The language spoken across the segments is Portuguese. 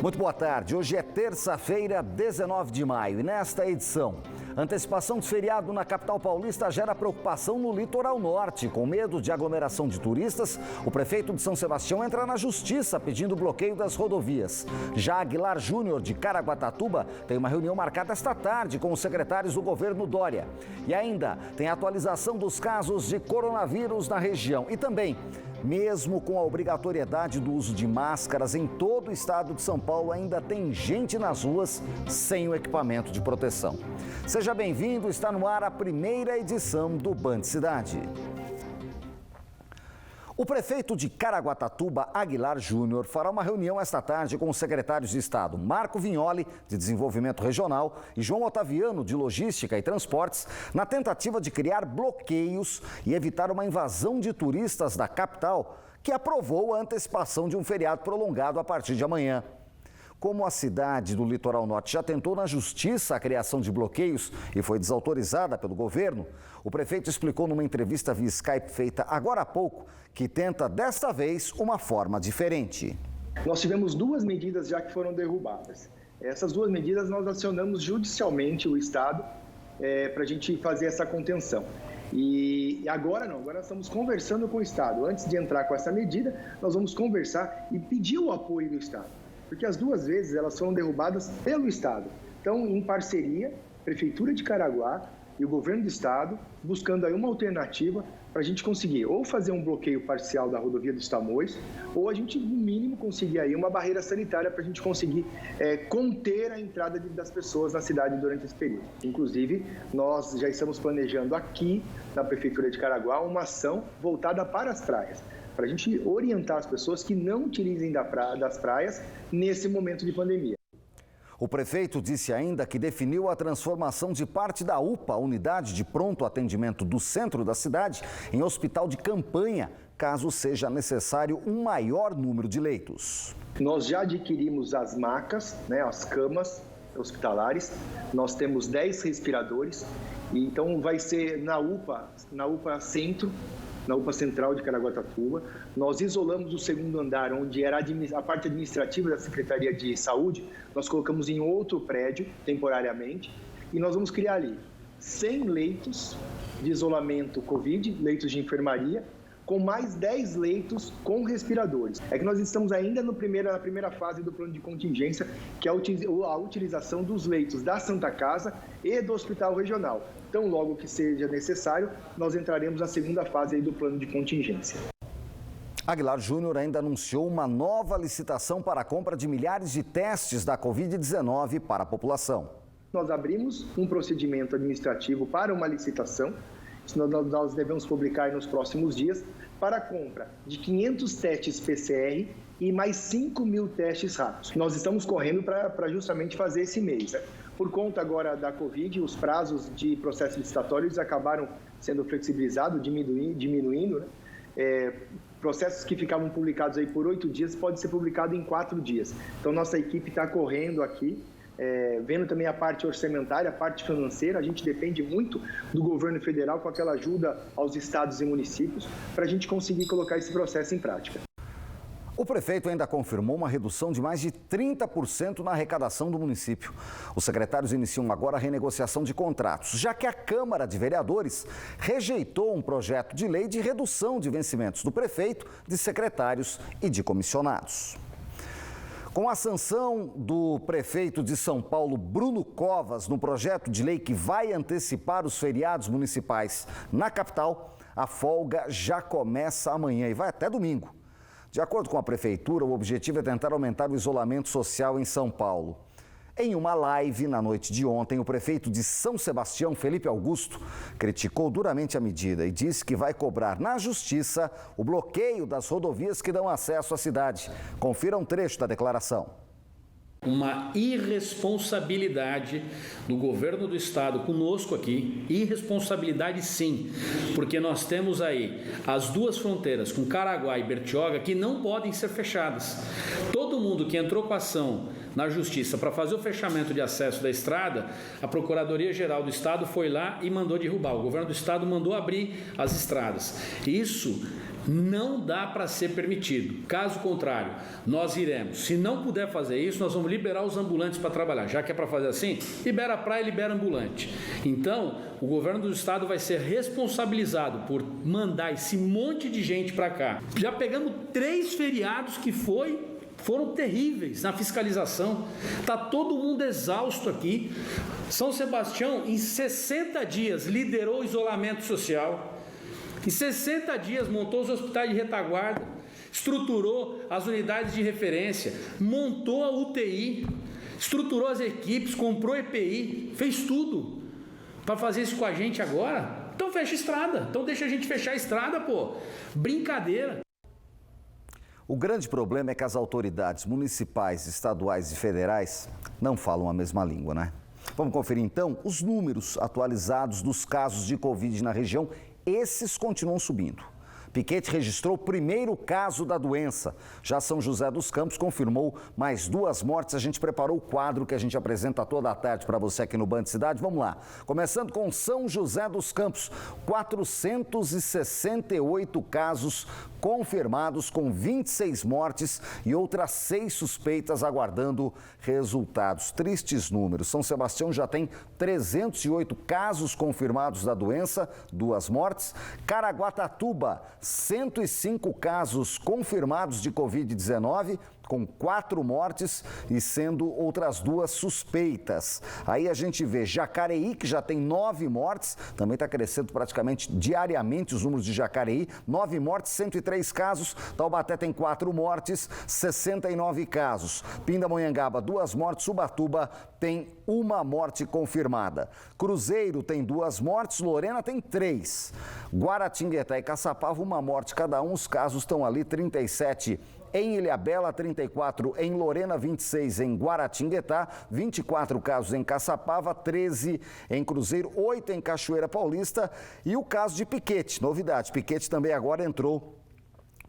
Muito boa tarde. Hoje é terça-feira, 19 de maio e nesta edição, antecipação de feriado na capital paulista gera preocupação no litoral norte. Com medo de aglomeração de turistas, o prefeito de São Sebastião entra na justiça pedindo bloqueio das rodovias. Já Aguilar Júnior, de Caraguatatuba, tem uma reunião marcada esta tarde com os secretários do governo Dória. E ainda tem a atualização dos casos de coronavírus na região e também, mesmo com a obrigatoriedade do uso de máscaras em todo o estado de São Paulo, ainda tem gente nas ruas sem o equipamento de proteção. Seja bem-vindo, está no ar a primeira edição do Band Cidade. O prefeito de Caraguatatuba, Aguilar Júnior, fará uma reunião esta tarde com os secretários de Estado Marco Vignoli, de Desenvolvimento Regional, e João Otaviano, de Logística e Transportes, na tentativa de criar bloqueios e evitar uma invasão de turistas da capital, que aprovou a antecipação de um feriado prolongado a partir de amanhã. Como a cidade do litoral norte já tentou na justiça a criação de bloqueios e foi desautorizada pelo governo, o prefeito explicou numa entrevista via Skype feita agora há pouco que tenta desta vez uma forma diferente. Nós tivemos duas medidas já que foram derrubadas. Essas duas medidas nós acionamos judicialmente o Estado para a gente fazer essa contenção. E agora não, agora nós estamos conversando com o Estado. Antes de entrar com essa medida, nós vamos conversar e pedir o apoio do Estado. Porque as duas vezes elas foram derrubadas pelo Estado. Então, em parceria, Prefeitura de Caraguá e o Governo do Estado, buscando aí uma alternativa para a gente conseguir ou fazer um bloqueio parcial da rodovia dos Tamoios, ou a gente, no mínimo, conseguir aí uma barreira sanitária para a gente conseguir conter a entrada das pessoas na cidade durante esse período. Inclusive, nós já estamos planejando aqui, na Prefeitura de Caraguá, uma ação voltada para as praias, para a gente orientar as pessoas que não utilizem das praias nesse momento de pandemia. O prefeito disse ainda que definiu a transformação de parte da UPA, unidade de pronto atendimento do centro da cidade, em hospital de campanha, caso seja necessário um maior número de leitos. Nós já adquirimos as macas, as camas hospitalares, nós temos 10 respiradores, então vai ser na UPA Centro, na UPA Central de Caraguatatuba. Nós isolamos o segundo andar, onde era a parte administrativa da Secretaria de Saúde, nós colocamos em outro prédio, temporariamente, e nós vamos criar ali 100 leitos de isolamento Covid, leitos de enfermaria, com mais 10 leitos com respiradores. É que nós estamos ainda na primeira fase do plano de contingência, que é a utilização dos leitos da Santa Casa e do Hospital Regional. Então, logo que seja necessário, nós entraremos na segunda fase aí do plano de contingência. Aguilar Júnior ainda anunciou uma nova licitação para a compra de milhares de testes da Covid-19 para a população. Nós abrimos um procedimento administrativo para uma licitação, nós devemos publicar nos próximos dias, para a compra de 500 testes PCR e mais 5.000 testes rápidos. Nós estamos correndo para justamente fazer esse mês. Por conta agora da Covid, os prazos de processo licitatórios acabaram sendo flexibilizados, diminuindo. Processos que ficavam publicados aí por 8 dias podem ser publicados em 4 dias. Então, nossa equipe está correndo aqui, vendo também a parte orçamentária, a parte financeira. A gente depende muito do governo federal com aquela ajuda aos estados e municípios para a gente conseguir colocar esse processo em prática. O prefeito ainda confirmou uma redução de mais de 30% na arrecadação do município. Os secretários iniciam agora a renegociação de contratos, já que a Câmara de Vereadores rejeitou um projeto de lei de redução de vencimentos do prefeito, de secretários e de comissionados. Com a sanção do prefeito de São Paulo, Bruno Covas, no projeto de lei que vai antecipar os feriados municipais na capital, a folga já começa amanhã e vai até domingo. De acordo com a prefeitura, o objetivo é tentar aumentar o isolamento social em São Paulo. Em uma live na noite de ontem, o prefeito de São Sebastião, Felipe Augusto, criticou duramente a medida e disse que vai cobrar na justiça o bloqueio das rodovias que dão acesso à cidade. Confira um trecho da declaração. Uma irresponsabilidade do governo do estado conosco aqui, irresponsabilidade sim, porque nós temos aí as duas fronteiras com Caraguá e Bertioga que não podem ser fechadas. Todo mundo que entrou com ação na justiça para fazer o fechamento de acesso da estrada, a Procuradoria-Geral do Estado foi lá e mandou derrubar. O governo do estado mandou abrir as estradas. Isso Não dá para ser permitido. Caso contrário, nós iremos. Se não puder fazer isso, nós vamos liberar os ambulantes para trabalhar. Já que é para fazer assim, libera a praia e libera ambulante. Então, o governo do estado vai ser responsabilizado por mandar esse monte de gente para cá. Já pegamos 3 feriados que foram terríveis na fiscalização. Está todo mundo exausto aqui. São Sebastião, em 60 dias, liderou o isolamento social. Em 60 dias, montou os hospitais de retaguarda, estruturou as unidades de referência, montou a UTI, estruturou as equipes, comprou EPI, fez tudo para fazer isso com a gente agora. Então fecha a estrada, então deixa a gente fechar a estrada, pô. Brincadeira. O grande problema é que as autoridades municipais, estaduais e federais não falam a mesma língua, né? Vamos conferir então os números atualizados dos casos de Covid na região. Esses continuam subindo. Piquete registrou o primeiro caso da doença. Já São José dos Campos confirmou mais 2 mortes. A gente preparou o quadro que a gente apresenta toda a tarde para você aqui no Band Cidade. Vamos lá. Começando com São José dos Campos. 468 casos confirmados, com 26 mortes e outras 6 suspeitas aguardando resultados. Tristes números. São Sebastião já tem 308 casos confirmados da doença, 2 mortes. Caraguatatuba, 105 casos confirmados de Covid-19, com 4 mortes e sendo outras 2 suspeitas. Aí a gente vê Jacareí, que já tem 9 mortes, também está crescendo praticamente diariamente os números de Jacareí, 9 mortes, 103 casos. Taubaté tem 4 mortes, 69 casos. Pindamonhangaba, 2 mortes. Ubatuba tem 1 morte confirmada. Cruzeiro tem 2 mortes, Lorena tem 3. Guaratinguetá e Caçapava, 1 morte cada um. Os casos estão ali, 37 em Ilhabela, 34 em Lorena, 26 em Guaratinguetá, 24 casos em Caçapava, 13 em Cruzeiro, 8 em Cachoeira Paulista. E o caso de Piquete, novidade, Piquete também agora entrou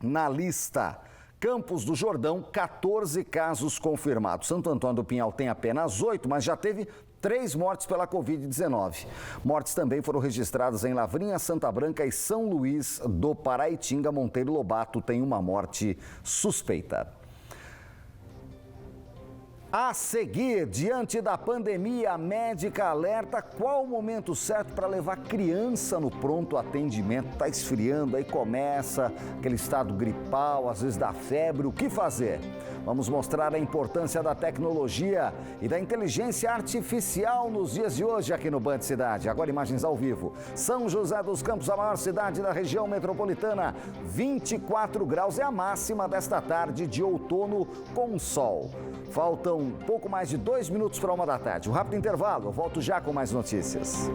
na lista. Campos do Jordão, 14 casos confirmados. Santo Antônio do Pinhal tem apenas 8, mas já teve 3 mortes pela Covid-19. Mortes também foram registradas em Lavrinha, Santa Branca e São Luís do Paraitinga. Monteiro Lobato tem 1 morte suspeita. A seguir, diante da pandemia, a médica alerta qual o momento certo para levar criança no pronto atendimento. Está esfriando, aí começa aquele estado gripal, às vezes dá febre. O que fazer? Vamos mostrar a importância da tecnologia e da inteligência artificial nos dias de hoje aqui no Band Cidade. Agora imagens ao vivo. São José dos Campos, a maior cidade da região metropolitana. 24 graus é a máxima desta tarde de outono com sol. Faltam pouco mais de 2 minutos para 1 da tarde. Um rápido intervalo, eu volto já com mais notícias.